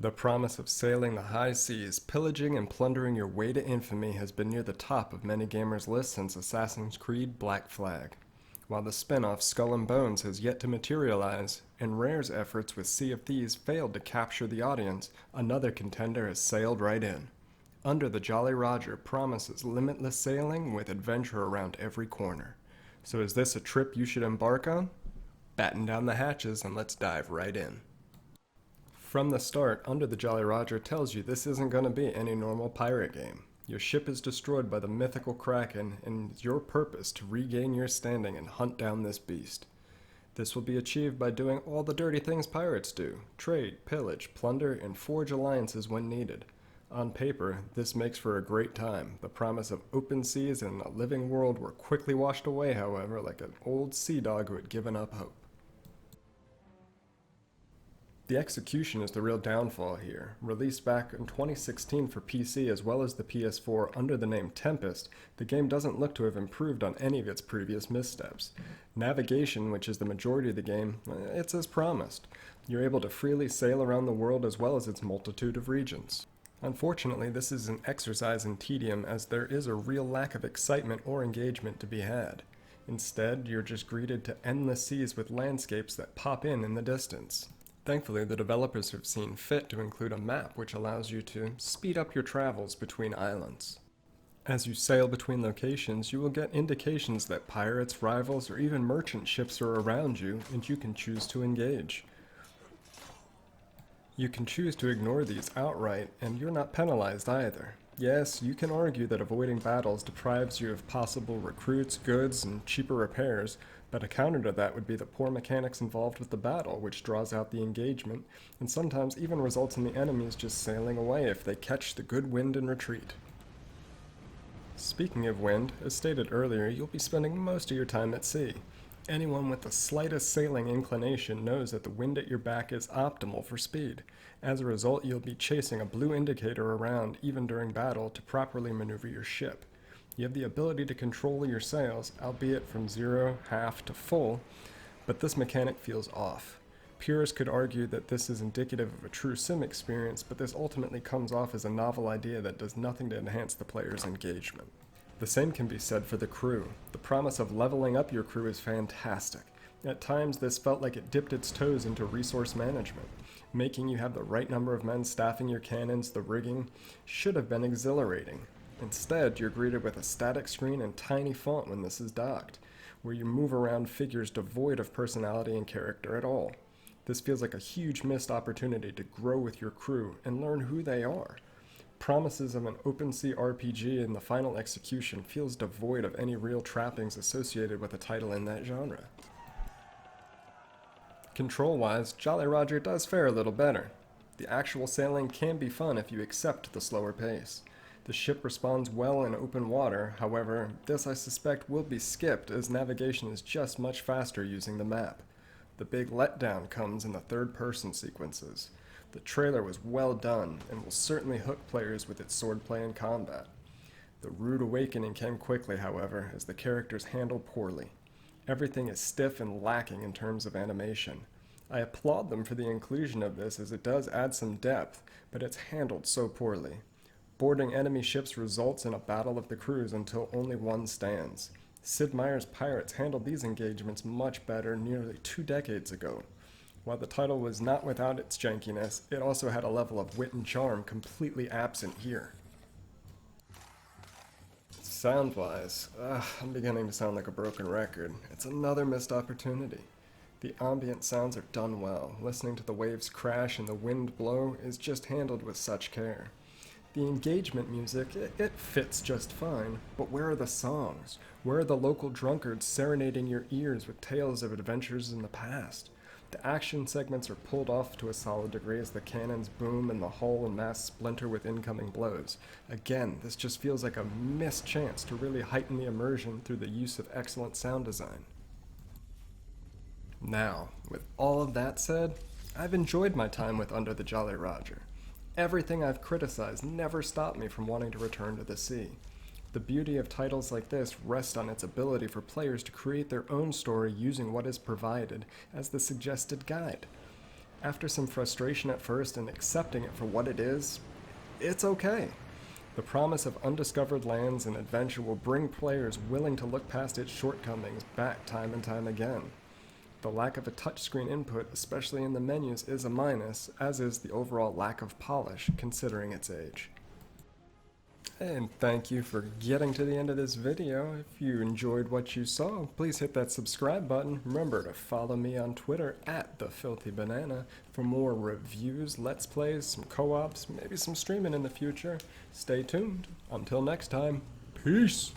The promise of sailing the high seas, pillaging and plundering your way to infamy has been near the top of many gamers' lists since Assassin's Creed Black Flag. While the spin-off Skull and Bones has yet to materialize, and Rare's efforts with Sea of Thieves failed to capture the audience, another contender has sailed right in. Under the Jolly Roger promises limitless sailing with adventure around every corner. So is this a trip you should embark on? Batten down the hatches and let's dive right in. From the start, Under the Jolly Roger tells you this isn't going to be any normal pirate game. Your ship is destroyed by the mythical Kraken, and it's your purpose to regain your standing and hunt down this beast. This will be achieved by doing all the dirty things pirates do: trade, pillage, plunder, and forge alliances when needed. On paper, this makes for a great time. The promise of open seas and a living world were quickly washed away, however, like an old sea dog who had given up hope. The execution is the real downfall here. Released back in 2016 for PC as well as the PS4 under the name Tempest, the game doesn't look to have improved on any of its previous missteps. Navigation, which is the majority of the game, it's as promised. You're able to freely sail around the world as well as its multitude of regions. Unfortunately, this is an exercise in tedium as there is a real lack of excitement or engagement to be had. Instead, you're just greeted to endless seas with landscapes that pop in the distance. Thankfully, the developers have seen fit to include a map which allows you to speed up your travels between islands. As you sail between locations, you will get indications that pirates, rivals, or even merchant ships are around you, and you can choose to engage. You can choose to ignore these outright, and you're not penalized either. Yes, you can argue that avoiding battles deprives you of possible recruits, goods, and cheaper repairs, but a counter to that would be the poor mechanics involved with the battle, which draws out the engagement, and sometimes even results in the enemies just sailing away if they catch the good wind and retreat. Speaking of wind, as stated earlier, you'll be spending most of your time at sea. Anyone with the slightest sailing inclination knows that the wind at your back is optimal for speed. As a result, you'll be chasing a blue indicator around even during battle to properly maneuver your ship. You have the ability to control your sails, albeit from 0, half, to full, but this mechanic feels off. Purists could argue that this is indicative of a true sim experience, but this ultimately comes off as a novel idea that does nothing to enhance the player's engagement. The same can be said for the crew. The promise of leveling up your crew is fantastic. At times, this felt like it dipped its toes into resource management. Making you have the right number of men staffing your cannons, the rigging, should have been exhilarating. Instead, you're greeted with a static screen and tiny font when this is docked, where you move around figures devoid of personality and character at all. This feels like a huge missed opportunity to grow with your crew and learn who they are. Promises of an open sea RPG in the final execution feels devoid of any real trappings associated with a title in that genre. Control-wise, Jolly Roger does fare a little better. The actual sailing can be fun if you accept the slower pace. The ship responds well in open water, however, this I suspect will be skipped as navigation is just much faster using the map. The big letdown comes in the third-person sequences. The trailer was well done and will certainly hook players with its swordplay and combat. The rude awakening came quickly, however, as the characters handled poorly. Everything is stiff and lacking in terms of animation. I applaud them for the inclusion of this as it does add some depth, but it's handled so poorly. Boarding enemy ships results in a battle of the crews until only one stands. Sid Meier's Pirates handled these engagements much better nearly 2 decades ago. While the title was not without its jankiness, it also had a level of wit and charm completely absent here. Sound-wise, I'm beginning to sound like a broken record. It's another missed opportunity. The ambient sounds are done well. Listening to the waves crash and the wind blow is just handled with such care. The engagement music, it fits just fine, but where are the songs? Where are the local drunkards serenading your ears with tales of adventures in the past? The action segments are pulled off to a solid degree as the cannons boom and the hull and masts splinter with incoming blows. Again, this just feels like a missed chance to really heighten the immersion through the use of excellent sound design. Now, with all of that said, I've enjoyed my time with Under the Jolly Roger. Everything I've criticized never stopped me from wanting to return to the sea. The beauty of titles like this rests on its ability for players to create their own story using what is provided as the suggested guide. After some frustration at first and accepting it for what it is, it's okay. The promise of undiscovered lands and adventure will bring players willing to look past its shortcomings back time and time again. The lack of a touchscreen input, especially in the menus, is a minus, as is the overall lack of polish, considering its age. And thank you for getting to the end of this video. If you enjoyed what you saw, please hit that subscribe button. Remember to follow me on Twitter at @TheFilthyBanana for more reviews, let's plays, some co-ops, maybe some streaming in the future. Stay tuned. Until next time, peace!